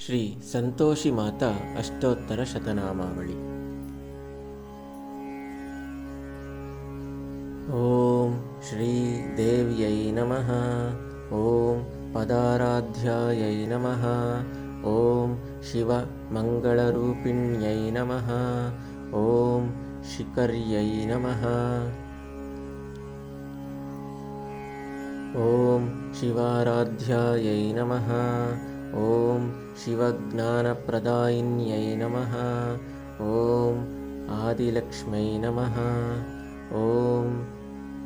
ಶ್ರೀ ಸಂತೋಷಿ ಮಾತಾ ಅಷ್ಟೋತ್ತರ ಶತನಾಮಾವಳಿ. ಓಂ ಶ್ರೀ ದೇವ್ಯೈ ನಮಃ. ಓಂ ಪದಾರಾಧ್ಯಾಯೈ ನಮಃ. ಓಂ ಶಿವ ಮಂಗಳರೂಪಿಣ್ಯೈ ನಮಃ. ಓಂ ಶಿಖರ್ಯೈ ನಮಃ. ಓಂ ಶಿವಾರಾಧ್ಯಾಯೈ ನಮಃ. ಓಂ ಶಿವಜ್ಞಾನಪ್ರದಾಯಿನ್ಯೈ ನಮಃ. ಓಂ ಆದಿಲಕ್ಷ್ಮೈ ನಮಃ. ಓಂ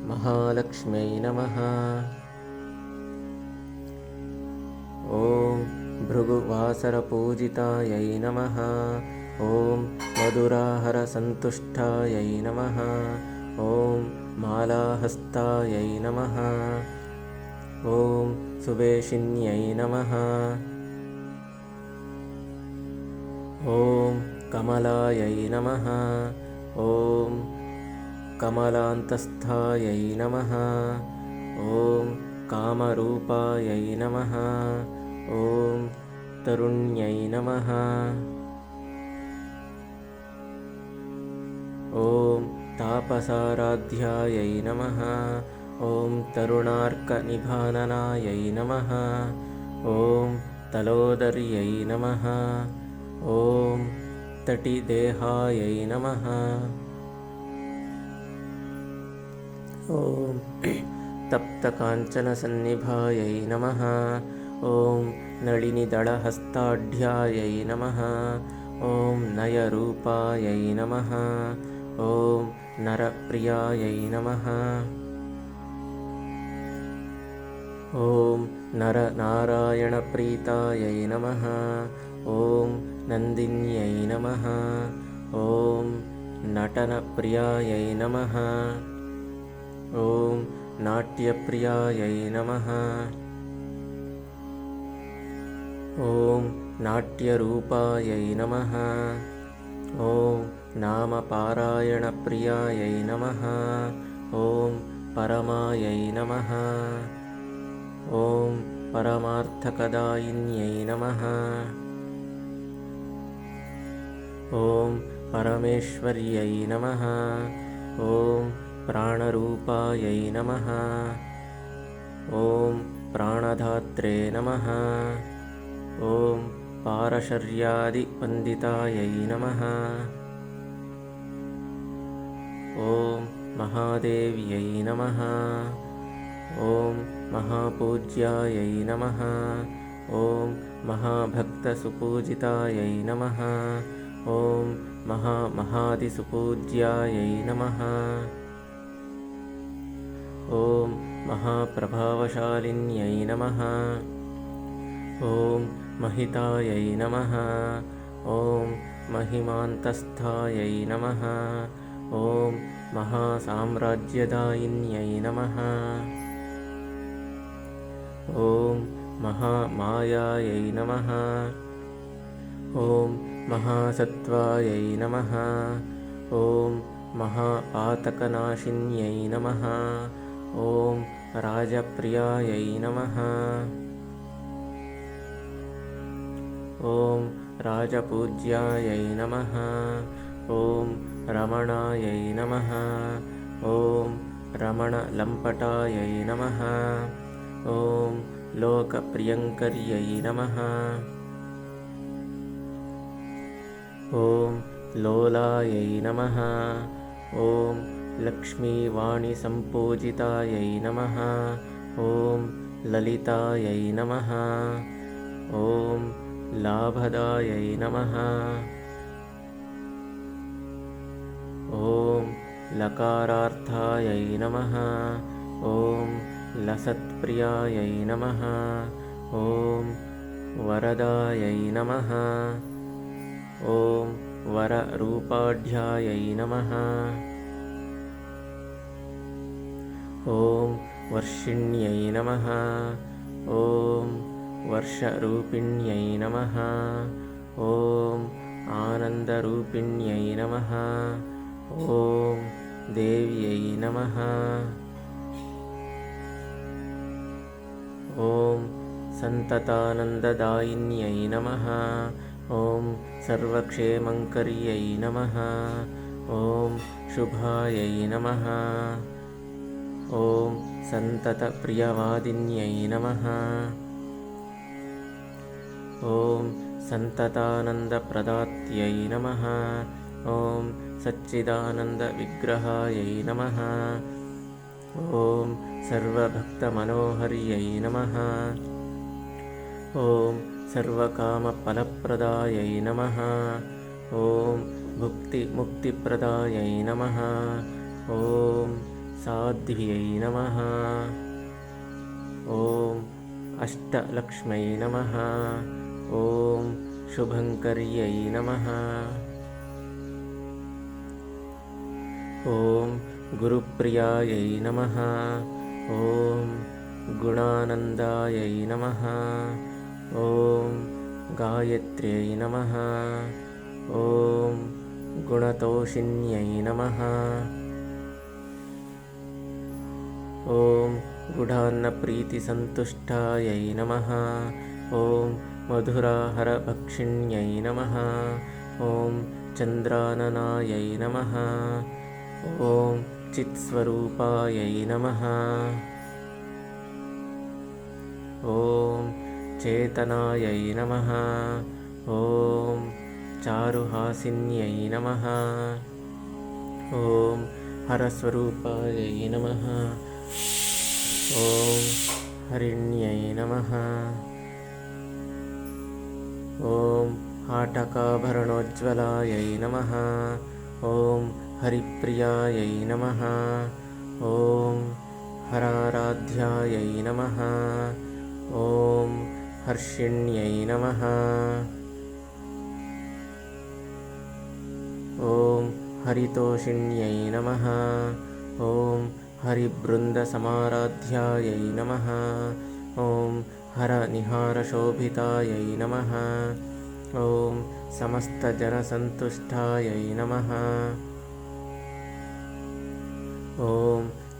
ಮಹಾಲಕ್ಷ್ಮೈ ನಮಃ. ಓಂ ಭೃಗುವಾಸರಪೂಜಿತಾಯೈ ನಮಃ. ಓಂ ಮಧುರಾಹರಸಂತುಷ್ಟಾಯೈ ನಮಃ. ಓಂ ಮಾಲಾಹಸ್ತಾಯೈ ನಮಃ. ಓಂ ಸುವೇಶಿನ್ಯೈ ನಮಃ. ಓಂ ಕಮಲಾಯೈ ನಮಃ. ಓಂ ಕಮಲಾಂತಸ್ಥಾಯೈ ನಮಃ. ಓಂ ಕಾಮರೂಪಾಯೈ ನಮಃ. ಓಂ ತರುಣ್ಯೈ ನಮಃ. ಓಂ ತಾಪಸಾರಾಧ್ಯಾಯೈ ನಮಃ. ಓಂ ತರುಣಾರ್ಕನಿಭಾನನಾಯೈ ನಮಃ. ಓಂ ತಲೋದರ್ಯೈ ನಮಃ. ಓಂ ತಟಿದೇಹಾಯೈ ನಮಃ. ಓಂ ತಪ್ತಕಾಂಚನಸನ್ನಿಭಾಯೈ ನಮಃ. ಓಂ ನಳಿನಿದಳಹಸ್ತಾಢ್ಯಾಯೈ ನಮಃ. ಓಂ ನಯರೂಪಾಯೈ ನಮಃ. ಓಂ ನರಪ್ರಿಯಾಯೈ ನಮಃ. ಓಂ ನರನಾರಾಯಣಪ್ರೀತಾಯೈ ನಮಃ. ಓಂ ನಂದಿನ್ಯೈ ನಮಃ. ಓಂ ನಟನಪ್ರಿಯಾಯೈ ನಮಃ. ಓಂ ನಾಟ್ಯಪ್ರಿಯಾಯೈ ನಮಃ. ಓಂ ನಾಟ್ಯರೂಪಾಯೈ ನಮಃ. ಓಂ ನಾಮಪಾರಾಯಣಪ್ರಿಯಾಯೈ ನಮಃ. ಓಂ ಪರಮಾಯೈ ನಮಃ. ಓಂ ಪರಮಾರ್ಥಕದಾಯಿನ್ಯೈ ನಮಃ. ಓಂ ಪರಮೇಶ್ವರ್ಯೈ ನಮಃ. ಓಂ ಪ್ರಾಣರೂಪಾಯೈ ನಮಃ. ಓಂ ಪ್ರಾಣಧಾತ್ರೆ ನಮಃ. ಓಂ ಪಾರಶರ್ಯಾದಿವಂದಿತಾಯೈ ನಮಃ. ಓಂ ಮಹಾದೇವ್ಯೈ ನಮಃ. ಓಂ ಮಹಾಪೂಜ್ಯಾಯೈ ನಮಃ. ಓಂ ಮಹಾಭಕ್ತಸುಪೂಜಿತಾಯೈ ನಮಃ. ಓಂ ಮಹಾದಿಸುಪೂಜ್ಯಾಯೈ ನಮಃ. ಓಂ ಮಹಾಪ್ರಭಾವಶಾಲಿನ್ಯೈ ನಮಃ. ಓಂ ಮಹಿತಾಯೈ ನಮಃ. ಓಂ ಮಹಿಮಾಂತಸ್ಥಾಯೈ ನಮಃ. ಓಂ ಮಹಾಸಾಮ್ರಾಜ್ಯದಾಯಿನ್ಯೈ ನಮಃ. ಓಂ ಮಹಾಮಾಯಾಯೈ ನಮಃ. ಓಂ ಮಹಾಸತ್ವಾಯೈ ನಮಃ. ಓಂ ಮಹಾಪಾತಕನಾಶಿನ್ಯೈ ನಮಃ. ಓಂ ರಾಜಪ್ರಿಯಾಯೈ ನಮಃ. ಓಂ ರಾಜಪೂಜ್ಯಾಯೈ ನಮಃ. ಓಂ ರಮಣಾಯೈ ನಮಃ. ಓಂ ರಮಣಲಂಪಟಾಯೈ ನಮಃ. ಓಂ ಲೋಕಪ್ರಿಯಂಕರ್ಯೈ ನಮಃ. ಓಂ ಲೋಲಾಯೈ ನಮಃ. ಓಂ ಲಕ್ಷ್ಮೀವಾಣಿಸಂಪೂಜಿತಾಯೈ ನಮಃ. ಓಂ ಲಲಿತಾಯೈ ನಮಃ. ಓಂ ಲಾಭದಾಯೈ ನಮಃ. ಓಂ ಲಕಾರಾರ್ಥಾಯೈ ನಮಃ. ಓಂ ಲಸತ್ಪ್ರಿಯಾಯೈ ನಮಃ. ಓಂ ವರದಾಯೈ ನಮಃ. ಓಂ ವರರೂಪಾಢ್ಯಾಯೈ ನಮಃ. ಓಂ ವರ್ಷಿಣ್ಯೈ ನಮಃ. ಓಂ ವರ್ಷರೂಪಿಣ್ಯೈ ನಮಃ. ಓಂ ಆನಂದರೂಪಿಣ್ಯೈ ನಮಃ. ಓಂ ದೇವ್ಯೈ ನಮಃ. ಓಂ सन्ततानन्ददायिन्यै नमः। ॐ सर्वक्षेमङ्कर्यै नमः। ॐ शुभायै नमः। ॐ सन्ततप्रियवादिन्यै नमः। ॐ सन्ततानन्दप्रदात्यै नमः। ॐ सच्चिदानन्दविग्रहायै नमः। ॐ सर्वभक्तमनोहर्यै नमः। ॐ सर्वकामफलप्रदायै नमः। ॐ भुक्तिमुक्तिप्रदायै नमः। ॐ साध्व्यै नमः। ॐ अष्टलक्ष्म्यै नमः। ॐ शुभङ्कर्यै नमः। ॐ गुरुप्रियायै नमः। ॐ गुणानन्दायै नमः। ॐ गायत्र्यै नमः। ॐ गुणतोषिण्यै नमः। ॐ गुडान्नप्रीतिसन्तुष्टायै नमः। ॐ मधुराहरभक्षिण्यै नमः। ॐ चन्द्राननायै नमः। ॐ चित्स्वरूपायै नमः। ॐ चेतनायै नमः। ॐ चारुहासिन्यै नमः। ॐ हरस्वरूपायै नमः। ॐ हरिण्यै नमः। ॐ हाटकाभरणोज्ज्वलायै नमः। ॐ हरिप्रियायै नमः। ॐ हराराध्यायै नमः। ॐ हर्षिण्यै नमः। ॐ हरितोषिण्यै नमः। ॐ हरिबृन्दसमाराध्यायै नमः। ॐ हरनिहारशोभितायै नमः। ॐ समस्तजनसन्तुष्टायै नमः। ॐ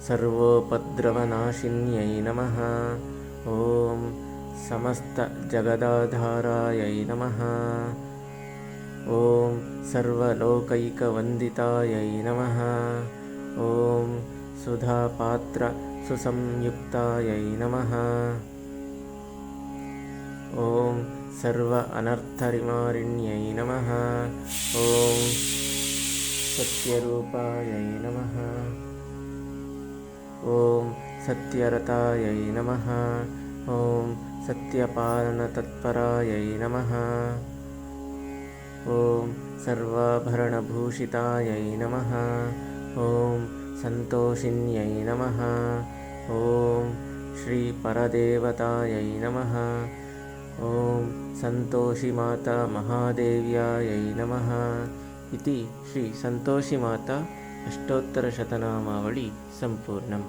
सर्वोपद्रवनाशिन्यै नमः। ॐ समस्तजगदाधारायै नमः। ॐ सर्वलोकैकवन्दितायै नमः। ॐ सुधापात्रसुसंयुक्तायै नमः। ॐ सर्व अनर्थनिवारिण्यै नमः। ॐ सत्यरूपायै नमः। ॐ सत्यरतायै नमः। ॐ सत्यपालनतत्परायै नमः। ॐ सर्वाभरणभूषितायै नमः। ॐ सन्तोषिन्यै नमः। ॐ श्रीपरदेवतायै नमः। ॐ सन्तोषिमाता महादेव्यायै नमः इति श्रीसन्तोषिमाता अष्टोत्तरशतनामावळि सम्पूर्णम्।